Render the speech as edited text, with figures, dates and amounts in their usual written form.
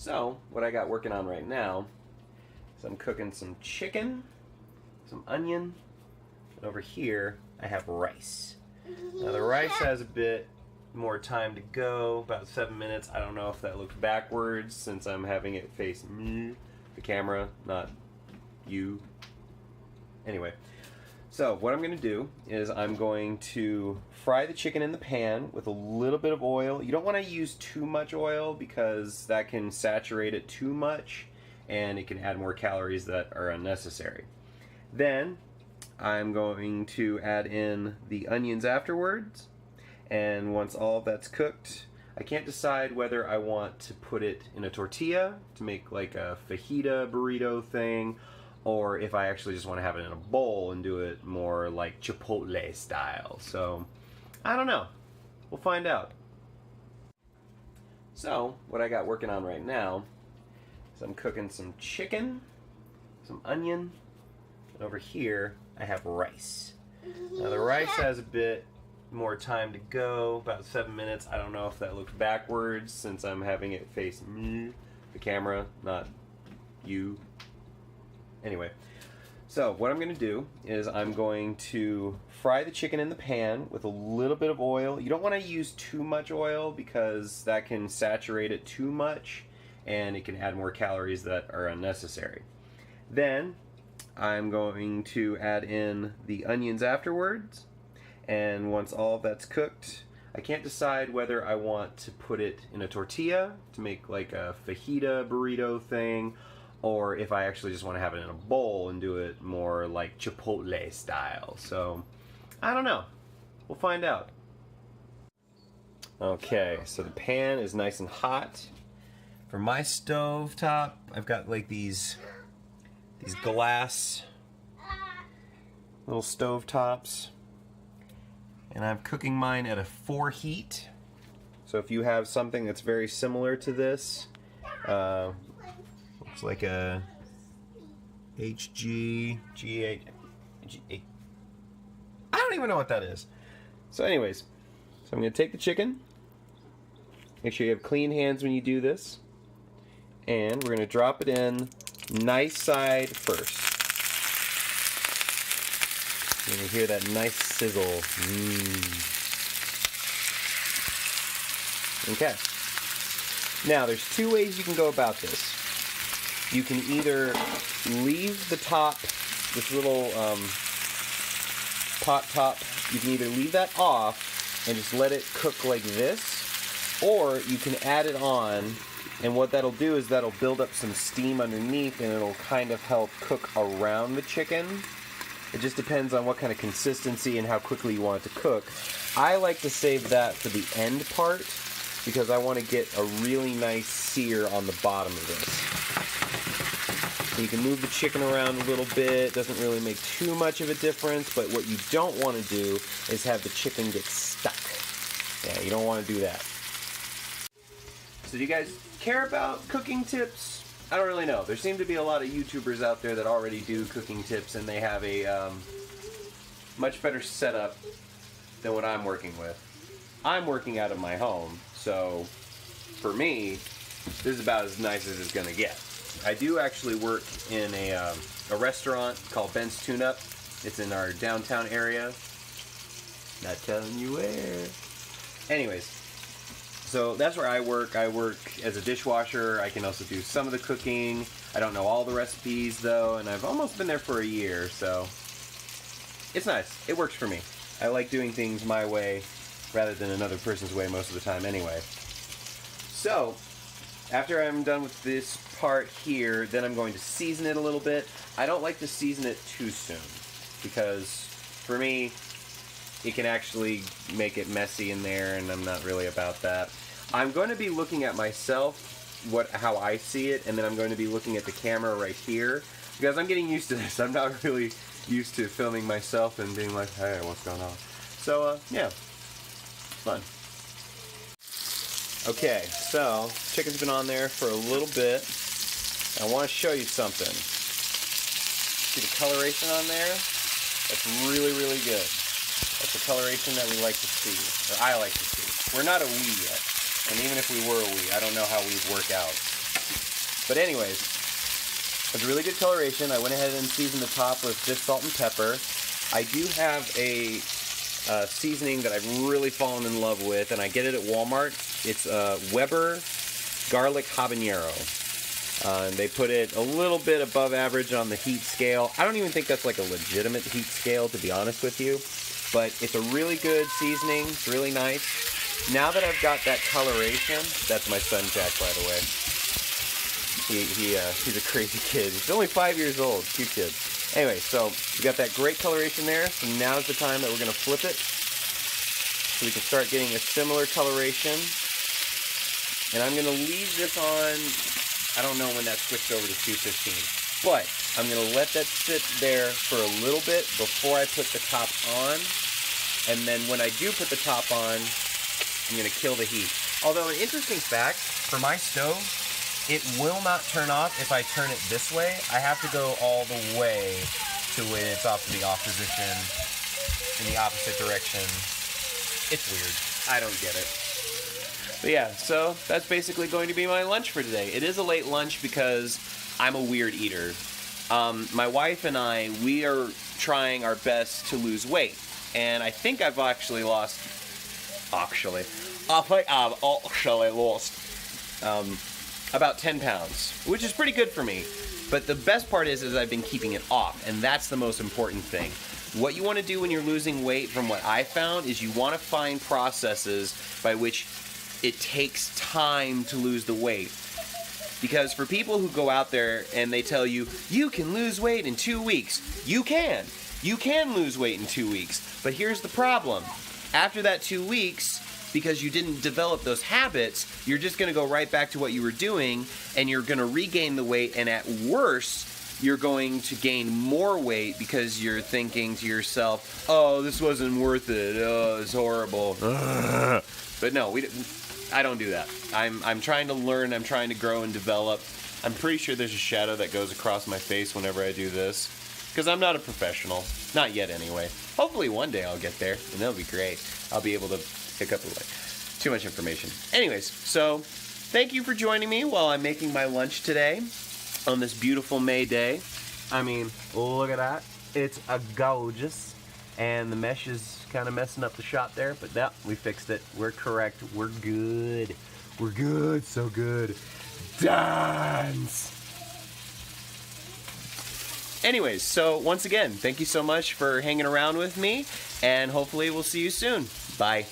So, what I got working on right now is I'm cooking some chicken, some onion, and over here I have rice. Now the rice has a bit more time to go, about 7 minutes. I don't know if that looks backwards since I'm having it face me, the camera, not you. Anyway, so what I'm going to do is I'm going to fry the chicken in the pan with a little bit of oil. You don't want to use too much oil because that can saturate it too much and it can add more calories that are unnecessary. Then I'm going to add in the onions afterwards, and once all of that's cooked, I can't decide whether I want to put it in a tortilla to make like a fajita burrito thing, or if I actually just want to have it in a bowl and do it more like Chipotle style. So, I don't know. We'll find out. So, what I got working on right now is I'm cooking some chicken, some onion, and over here I have rice. Now the rice has a bit more time to go, about 7 minutes. I don't know if that looks backwards since I'm having it face me, the camera, not you. Anyway, so what I'm going to do is I'm going to fry the chicken in the pan with a little bit of oil. You don't want to use too much oil because that can saturate it too much and it can add more calories that are unnecessary. Then I'm going to add in the onions afterwards, and once all of that's cooked, I can't decide whether I want to put it in a tortilla to make like a fajita burrito thing, or if I actually just want to have it in a bowl and do it more like Chipotle style. So, I don't know. We'll find out. Okay, so the pan is nice and hot. For my stove top, I've got like these glass little stove tops, and I'm cooking mine at a 4 heat. So if you have something that's very similar to this, looks like a HG G8. I don't even know what that is. So anyways, so I'm going to take the chicken. Make sure you have clean hands when you do this. And we're going to drop it in nice side first. You're going to hear that nice sizzle. Okay. Now, there's 2 ways you can go about this. You can either leave the top, this little pot top, you can either leave that off and just let it cook like this, or you can add it on, and what that'll do is that'll build up some steam underneath and it'll kind of help cook around the chicken. It just depends on what kind of consistency and how quickly you want it to cook. I like to save that for the end part because I want to get a really nice sear on the bottom of this. You can move the chicken around a little bit. Doesn't really make too much of a difference, but what you don't want to do is have the chicken get stuck. Yeah, you don't want to do that. So do you guys care about cooking tips? I don't really know. There seem to be a lot of YouTubers out there that already do cooking tips, and they have a much better setup than what I'm working with. I'm working out of my home, so for me, this is about as nice as it's going to get. I do actually work in a restaurant called Ben's Tune Up. It's in our downtown area. Not telling you where. Anyways, so that's where I work. I work as a dishwasher. I can also do some of the cooking. I don't know all the recipes though, and I've almost been there for a year, so it's nice. It works for me. I like doing things my way rather than another person's way most of the time anyway. So, after I'm done with this part here, then I'm going to season it a little bit. I don't like to season it too soon because for me, it can actually make it messy in there, and I'm not really about that. I'm going to be looking at myself, how I see it, and then I'm going to be looking at the camera right here because I'm getting used to this. I'm not really used to filming myself and being like, hey, what's going on? So, yeah, fun. Okay, so chicken's been on there for a little bit. I want to show you something. See the coloration on there? That's really, really good. That's the coloration that we like to see, or I like to see. We're not a we yet, and even if we were a we, I don't know how we'd work out. But anyways, it's a really good coloration. I went ahead and seasoned the top with just salt and pepper. I do have a seasoning that I've really fallen in love with, and I get it at Walmart. It's Weber garlic habanero. And they put it a little bit above average on the heat scale. I don't even think that's like a legitimate heat scale, to be honest with you. But it's a really good seasoning. It's really nice. Now that I've got that coloration, that's my son Jack, by the way. He's a crazy kid. He's only 5 years old. Cute kid. Anyway, so we got that great coloration there. So now's the time that we're going to flip it. So we can start getting a similar coloration. And I'm going to leave this on, I don't know when that switched over to 215. But I'm going to let that sit there for a little bit before I put the top on. And then when I do put the top on, I'm going to kill the heat. Although an interesting fact, for my stove, it will not turn off if I turn it this way. I have to go all the way to when it's off to the off position, in the opposite direction. It's weird. I don't get it. But yeah, so that's basically going to be my lunch for today. It is a late lunch because I'm a weird eater. My wife and I, we are trying our best to lose weight. And I think I've actually lost... I think I've actually lost about 10 pounds, which is pretty good for me. But the best part is I've been keeping it off, and that's the most important thing. What you want to do when you're losing weight, from what I found, is you want to find processes by which it takes time to lose the weight. Because for people who go out there and they tell you, you can lose weight in 2 weeks, you can. You can lose weight in 2 weeks. But here's the problem. After that 2 weeks, because you didn't develop those habits, you're just going to go right back to what you were doing, and you're going to regain the weight, and at worst, you're going to gain more weight because you're thinking to yourself, oh, this wasn't worth it, oh, it's horrible. But no, I don't do that. I'm trying to learn, I'm trying to grow and develop. I'm pretty sure there's a shadow that goes across my face whenever I do this, because I'm not a professional. Not yet, anyway. Hopefully one day I'll get there, and that'll be great. I'll be able to pick up too much information. Anyways, so thank you for joining me while I'm making my lunch today on this beautiful May day. I mean, look at that. It's a gorgeous. And the mesh is kind of messing up the shot there, but no, we fixed it. We're correct. We're good. We're good. So good. Dance! Anyways, so once again, thank you so much for hanging around with me, and hopefully we'll see you soon. Bye.